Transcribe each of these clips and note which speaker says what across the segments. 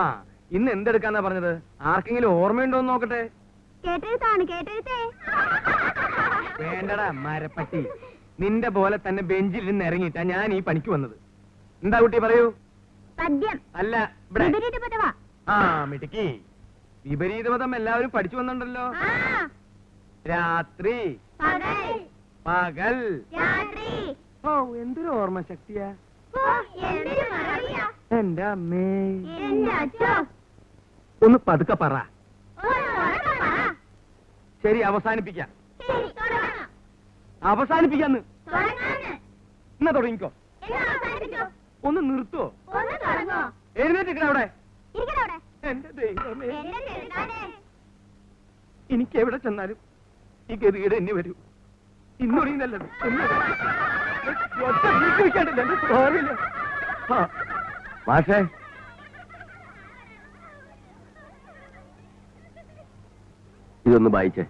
Speaker 1: ആ ഇന്ന് എന്തെടുക്കാന്നാ പറഞ്ഞത്? ആർക്കെങ്കിലും ഓർമ്മയുണ്ടോ എന്ന് നോക്കട്ടെ. വേണ്ടടാ മരപ്പട്ടി, നിന്റെ പോലെ തന്നെ ബെഞ്ചിൽ നിന്ന് ഇറങ്ങിയിട്ടാ ഞാൻ ഈ പണിക്ക് വന്നത്. എന്താ കുട്ടി പറയൂ. അല്ല ആ മിടുക്കി, വിപരീതമതം എല്ലാവരും പഠിച്ചു വന്നിട്ടുണ്ടല്ലോ. രാത്രി പകൽ. ഓ എന്തൊരു ഓർമ്മ ശക്തിയാ എന്റെ അമ്മേ. ഒന്ന് പതുക്കെ പറ. ശരി അവസാനിപ്പിക്കാം. അവസാനിപ്പിക്കാന്ന് എന്നാ തുടങ്ങിക്കോ. ഒന്ന് നിർത്തുവോ? എഴുന്നേറ്റിരിക്കണ അവിടെ. എന്റെ ദൈവമേ, എനിക്ക് എവിടെ ചെന്നാലും ഈ ഗതികേട് എന്നെ വരൂ. ഇന്നൊടിയുന്നല്ലത് മാഷേ. ഇതൊന്ന് വായിച്ചേ.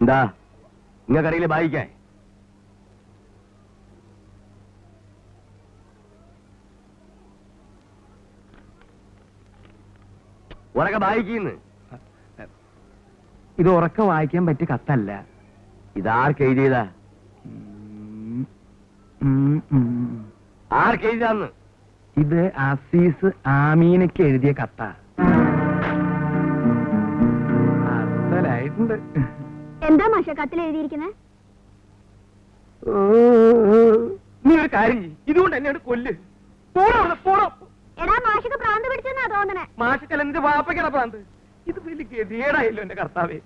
Speaker 1: എന്താ നിങ്ങൾക്കറിയില്ലേ വായിക്കാൻ? ഉറക്കെ വായിക്കുന്നു. ഇത് ഉറക്കെ വായിക്കാൻ പറ്റിയ കത്തല്ല. ഇതാർക്കെഴുതിയതാ? ആർക്കെഴുതാന്ന്? ഇത് അസീസ് ആമീനയ്ക്ക് എഴുതിയ കത്താ. അസലായിട്ടുണ്ട്.
Speaker 2: എന്താ മാഷ കത്തിൽ എഴുതിയിരിക്കുന്നത്?
Speaker 1: നീ ഒരു കാര്യം ചെയ്യ്, ഇതുകൊണ്ട് എന്നെ കൊല്ല്. പോടോ.
Speaker 2: എടാ മാഷക്ക് പ്രാന്ത് പിടിച്ചെന്നാ തോന്നണേ.
Speaker 1: മാഷക്കല്ല എന്റെ വാപ്പയ്ക്കട പ്രാന്ത്. ഇത് വലിയ ഗതികേടായല്ലോ എന്റെ കർത്താവേ.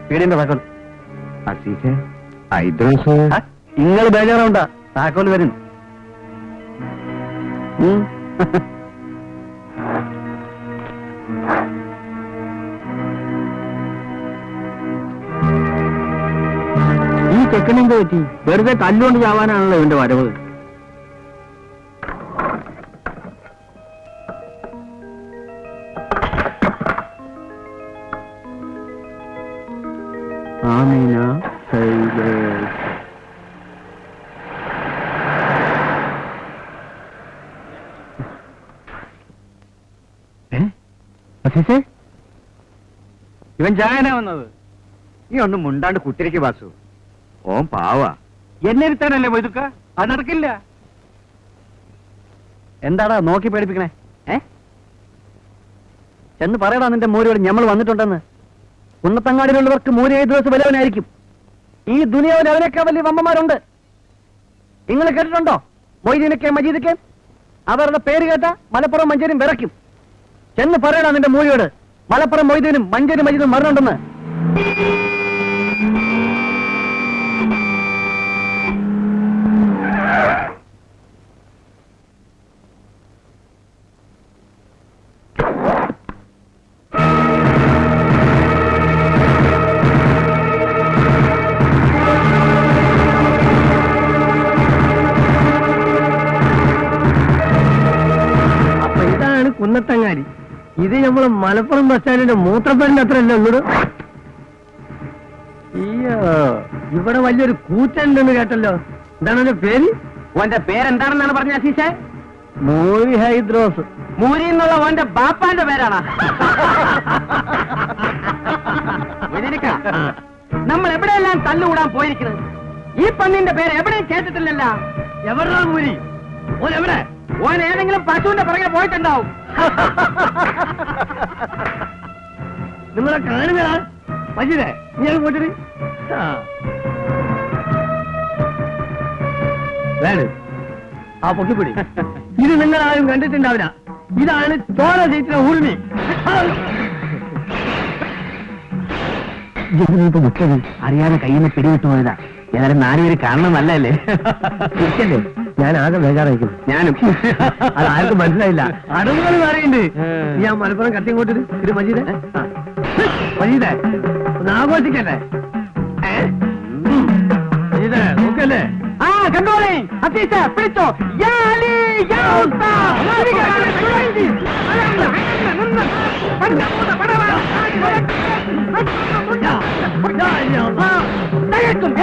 Speaker 1: പേടിന്റെ താക്കോൽ. നിങ്ങൾ ബേജാറുണ്ടാ, താക്കോൽ വരും. ഈ ചെക്കനെന്ത് പറ്റി? വെറുതെ തല്ലുകൊണ്ട് ചാവാനാണല്ലോ ഇവന്റെ വരവ്. ആമീന ഇവൻ ചായനാ വന്നത്. നീ ഒന്നും മുണ്ടാണ്ട് കുത്തിരിക്ക് വാസു. ഓൻ പാവാ. എന്നെ ഇരുത്താനല്ലേ മൊയ്തുക്ക? അത് നടക്കില്ല. എന്താടാ നോക്കി പേടിപ്പിക്കണേ? ചെന്ന് പറയടാ നിന്റെ മോരോട് ഞമ്മൾ വന്നിട്ടുണ്ടെന്ന്. കുന്നത്തങ്ങാടിയിലുള്ളവർക്ക് മൂര് ഏത് ദിവസം വല്ലവനായിരിക്കും. ഈ ദുനിയാവിൽ അവനൊക്കെ വലിയ വമ്മമാരുണ്ട്. നിങ്ങൾ കേട്ടിട്ടുണ്ടോ? മൊയ്തീനൊക്കെ മജീദൊക്കെ അവരുടെ പേര് കേട്ട മലപ്പുറം മഞ്ചേരിയും വിറയ്ക്കും. ചെന്ന് പറയടാ നിന്റെ മൂരിയോട് മലപ്പുറം മൊയ്തീനും മഞ്ചേരി മജീദും മരണുണ്ടെന്ന്. കുന്നത്തങ്ങാടി. ഇത് നമ്മള് മലപ്പുറം ബസ് സ്റ്റാൻഡിന്റെ മൂത്രപ്പേരിന്റെ അത്ര അല്ലേ ഉള്ളൂ. അയ്യോ, ഇവിടെ വലിയൊരു കൂറ്റുണ്ടെന്ന് കേട്ടല്ലോ. എന്താണ് എന്റെ പേര്? ഓന്റെ പേരെന്താണെന്നാണ് പറഞ്ഞ അസീസേ? മൂരി ഹൈദ്രോസ്. മൂരി എന്നുള്ള ഓന്റെ ബാപ്പാന്റെ പേരാണ്. നമ്മൾ എവിടെയെല്ലാം തല്ലുകൂടാൻ പോയിരിക്കുന്നത്. ഈ പന്നിന്റെ പേര് എവിടെയും കേട്ടിട്ടില്ലല്ലോ. എവിടാ മൂരി? ഓൻ എവിടെ? ഓൻ ഏതെങ്കിലും പശുവിന്റെ പുറകെ പോയിട്ടുണ്ടാവും. നിങ്ങളെ കാണുന്നതാ മജീദേ, നീ പോയിട്ട് ആ പൊക്കിപ്പിടി. ഇത് നിങ്ങൾ ആരും കണ്ടിട്ടുണ്ടാവില്ല. ഇതാണ് ചോര ജയിച്ച ഊർമി. അറിയാതെ കയ്യിൽ നിന്ന് പിടിവിട്ടു പോയതാ. ഏതായാലും 4 പേര് കാണണം നല്ലല്ലേ? ഞാൻ ആകെ ബേജാറായിരിക്കും. ഞാനും അത് ആർക്കും മനസ്സിലായില്ല. അടവുകൾ മാറിയുണ്ട്. ഞാൻ മലപ്പുറം കത്തിങ്ങോട്ട് ഇത് മജീദ് മജീദ് ഒന്ന് ആഘോഷിക്കല്ലേ? മജീദ് നോക്കല്ലേ? ആ കണ്ടോളേ അത്തീശ പിടിച്ചോ.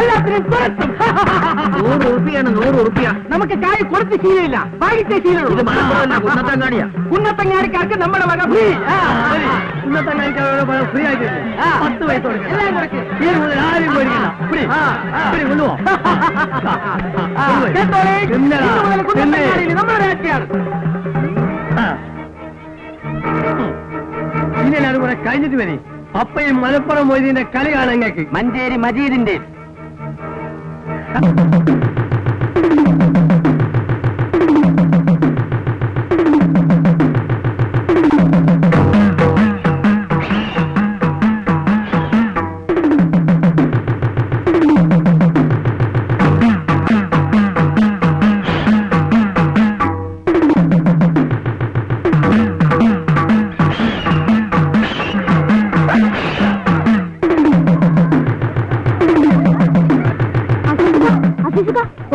Speaker 1: എല്ലാത്തിനും 100 ഉറുപ്പിയാണ്. 100 ഉറുപ്പിയ നമുക്ക് ചായ കൊടുത്ത് ശീലമില്ല, വാങ്ങിച്ചേ ശീലമുള്ളൂ. കുന്നത്തങ്ങാടിയാ. കുന്നത്തങ്ങാടിക്കാർക്ക് നമ്മുടെ വക ഫ്രീ. കുന്നത്തങ്ങാടിക്കാരുടെ വക ഫ്രീ ആയിട്ട് 10 പൈസ കൊടുക്കണം. ആരും കൊണ്ടുപോ. ഇന്നെല്ലാരും കൂടെ കഴിഞ്ഞിട്ട് വരെ അപ്പയും മലപ്പുറം മൊയ്തീന്റെ കളി കാണാൻ ഞങ്ങൾക്ക്. മഞ്ചേരി മജീദിന്റെ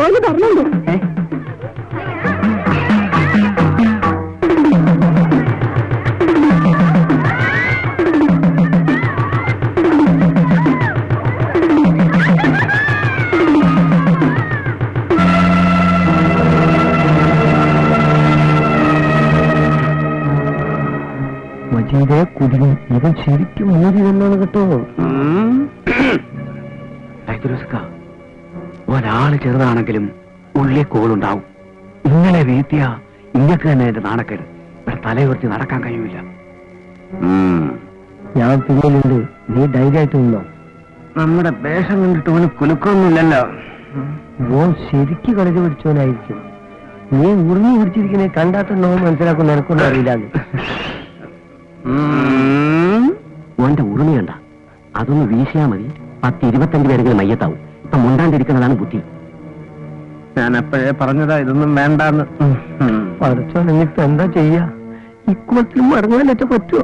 Speaker 1: ഓല് പറഞ്ഞുണ്ട്. മജീദെ കുടിയും ഇവൻ ശരിക്കും ഊരി വന്നാണ് കേട്ടോ. ഒരാള് ചെറുതാണെങ്കിലും ഉള്ളിൽ കോളുണ്ടാവും. ഇങ്ങനെ വീഴ്ത്തിയ ഇങ്ങക്ക് തന്നെ എന്റെ നാണക്കേട്. ഇവിടെ തലയുയർത്തി നടക്കാൻ കഴിയൂല. ഞാൻ പിന്നിലുണ്ട്, നീ ധൈര്യമായിട്ട് നിന്നോ. നമ്മുടെ വേഷം കണ്ടിട്ട് ഓന് കുലുക്കൊന്നുമില്ലല്ലോ. ഓൻ ശരിക്ക് കളിച്ച് പിടിച്ചോനായിരിക്കും. നീ ഉറിഞ്ഞു പിടിച്ചിരിക്കണേ കണ്ടാത്തന്നോ മനസ്സിലാക്കുന്ന എനക്കൊന്നും അറിയില്ലാന്ന്. ഓന്റെ ഉറുമി കണ്ട അതൊന്ന് വീശിയാ മതി, 10-25 പേരെങ്കിലും മയ്യത്താവും. ഇപ്പൊ മുണ്ടാണ്ടിരിക്കുന്നതാണ് ബുദ്ധി. ഞാൻ എപ്പോഴേ പറഞ്ഞതാ ഇതൊന്നും വേണ്ടാന്ന്. പഠിച്ചോ, നിന്നിപ്പോ എന്താ ചെയ്യാ? ഇക്കുമത്തിൽ മടങ്ങാനേറ്റ പറ്റുമോ?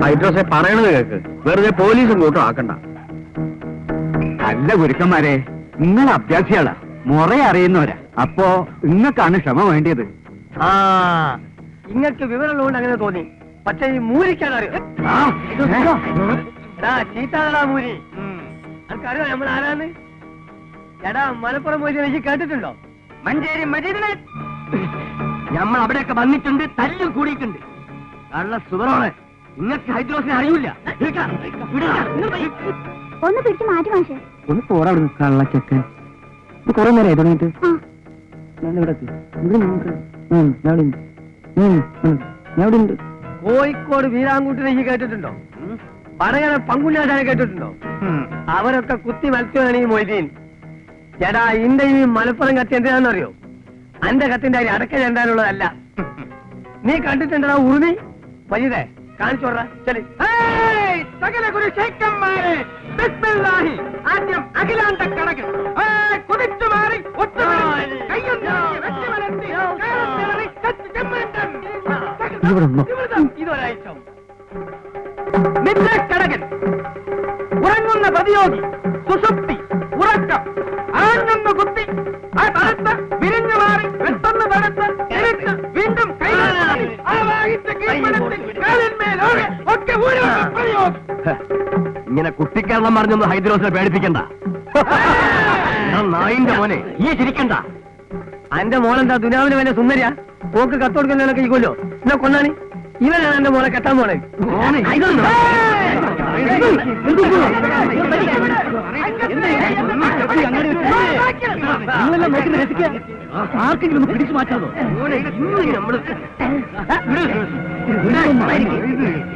Speaker 1: ഹൈഡ്രോസെ പറയണത് കേക്ക്, വെറുതെ പോലീസും കൂട്ടും ആക്കണ്ട. അല്ല ഗുരുക്കന്മാരെ, നിങ്ങൾ അഭ്യാസികളാ, മുറ അറിയുന്നവരാ. അപ്പോ ഇങ്ങക്കാണ് ക്ഷമ വേണ്ടിയത്. ആ ഇങ്ങക്ക് വിവരമുള്ളതുകൊണ്ട് അങ്ങനെ തോന്നി. പക്ഷെ ഈ മൂരിക്കാനറിയോ? ചീത്താടാ മൂരി. അനക്കറിയോ നമ്മൾ ആരാന്ന്? എടാ മലപ്പുറം മൊയ്തീനെ കേട്ടിട്ടുണ്ടോ? മഞ്ചേരി മജീദിനെ. നമ്മൾ അവിടെയൊക്കെ വന്നിട്ടുണ്ട്, തല്ലും കൂടിയിട്ടുണ്ട്. കള്ള സുതറോളെ, ഇങ്ങക്ക് ഹൈദ്രോസിനെ അറിയില്ല.
Speaker 2: ഒന്ന് പിടിച്ച് മാറ്റി മാഷേ.
Speaker 1: ഒന്ന് പോടാ അവിടുന്ന് കള്ളച്ചക്കൻ. ഇത് കുറെ നേരമായി തുടങ്ങിയിട്ട്. കോഴിക്കോട് വീരാങ്കൂട്ടിനെ കേട്ടിട്ടുണ്ടോ? പറയണ പങ്കുഞ്ഞാശാനെ കേട്ടിട്ടുണ്ടോ? അവരൊക്കെ കുത്തി മത്സ്യമാണ് ഈ മൊയ്തീൻ. ചേട്ടാ, ഇന്റെ ഈ മലപ്പുറം കത്തി എന്തിനാണെന്നറിയോ? അന്റെ കത്തിന്റെ അരി അടക്ക ചെണ്ടാനുള്ളതല്ല. നീ കണ്ടിട്ടുണ്ടോ ഉറുമി? മജീദേ കാണിച്ചോടാ. ശരി, സകല ഗുരുശേഖന്മാരെ ബിസ്മില്ലാഹി. ആദ്യം അഖിലാണ്ട കണക്ക് കുതിച്ചു മാറി ഇതൊരാഴ്ച നിദ്രക്കടകൻ, ഉറങ്ങുന്ന പ്രതിയോഗി, സുഷുപ്തി, ഉറക്കം, ആഞ്ഞൊന്ന് കുത്തി ആ തലത്ത് വിരിഞ്ഞു മാറി പെട്ടെന്ന് തടുത്ത് തിരിച്ച് വീണ്ടും ഒക്കെ ഇങ്ങനെ കുട്ടിക്കേരളം പറഞ്ഞൊന്ന് ഹൈദ്രോസിനെ പേടിപ്പിക്കണ്ട. നായിന്റെ മോനെ ഈ ചിരിക്കണ്ട. എന്റെ മോനെന്താ ദുനിയാവിന് വേണ്ട സുന്ദരിയാ? പോക്ക് കത്തോടുക്കുന്നതിനൊക്കെ ഇക്കൊല്ലോ എന്നാ കൊന്നാണ്. ഇവനാണ് എന്റെ മോനെ കെട്ടാൻ പോണേ. ആർക്കെങ്കിലും പിടിച്ചു മാറ്റാതോ?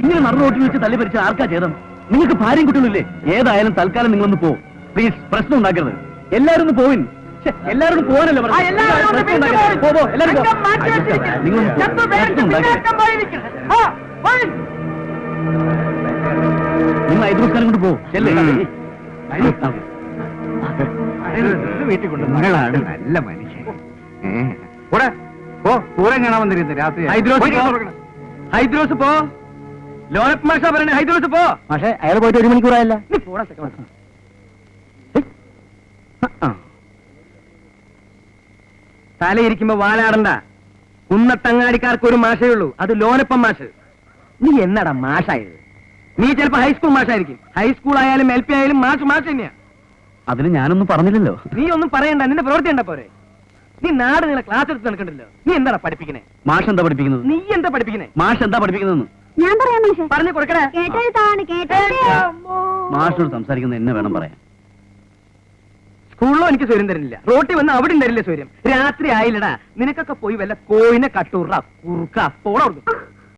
Speaker 1: ഇങ്ങനെ നടന്നു റോട്ടിൽ വെച്ച് തല്ലി ഭരിച്ച ആർക്കാ ചേതം? നിങ്ങൾക്ക് ഭാര്യയും കുട്ടികളില്ലേ? ഏതായാലും തൽക്കാലം നിങ്ങളൊന്ന് പോ പ്ലീസ്. പ്രശ്നം ഉണ്ടാക്കരുത്. എല്ലാരും ഒന്ന് പോവിൻ. എല്ലാവരും പോകാനല്ലേ പറഞ്ഞു. നിങ്ങൾ ഐദ്രൂസ്കാരം കൊണ്ട് പോകും
Speaker 3: വീട്ടിൽ കൊണ്ട് നിങ്ങളാണ് നല്ല മനുഷ്യൻ. പൂരം കാണാൻ വന്നിരുന്നു രാത്രി.
Speaker 1: ഹൈദ്രോസ് പോ. ലോനപ്പ് മാഷ പറയണേ, ഹൈദ്രോസ് പോ. പക്ഷേ അയാൾ പോയിട്ട് 1 മണിക്കൂറായല്ല. നീ പോടാ സെക്കൻഡ്. തലയിരിക്കുമ്പോ വാലാടണ്ട. കുന്നത്തങ്ങാടിക്കാർക്ക് ഒരു മാഷേ ഉള്ളൂ, അത് ലോനപ്പം മാഷ്. നീ എന്നടാ മാഷായത്? നീ ചിലപ്പോ ഹൈസ്കൂൾ മാഷായിരിക്കും. ഹൈസ്കൂൾ ആയാലും LP ആയാലും മാഷ് തന്നെയാ. അതിന് ഞാനൊന്നും പറഞ്ഞില്ലല്ലോ. നീ ഒന്നും പറയണ്ട, നിന്റെ പ്രവൃത്തി ഉണ്ടാ പോരെ. നീ നാട് നിങ്ങളെ ക്ലാസ് എടുത്ത് നടക്കണ്ടല്ലോ. നീ എന്താ പഠിപ്പിക്കണേ? മാഷ് എന്താ പഠിപ്പിക്കുന്നത്? നീ എന്താ പഠിപ്പിക്കണേ? മാഷ് എന്താ പഠിപ്പിക്കുന്നത്?
Speaker 2: ഞാൻ പറയാം മാഷെ.
Speaker 1: പറഞ്ഞു കൊടുക്കണേ.
Speaker 2: കേട്ടെഴുത്താണ് കേട്ടെഴുത്ത്.
Speaker 1: മാഷോട് സംസാരിക്കുന്നത് എന്നെ വേണം പറയാൻ. സ്കൂളിലോ എനിക്ക് സ്വര്യം തരുന്നില്ല, റോട്ടിൽ വന്ന് അവിടെ തരില്ല സ്വര്യം. രാത്രി ആയില്ലടാ. നിനക്കൊക്കെ പോയി വല്ല കോയിനെ കട്ടൂറ കുറുക്ക പോള.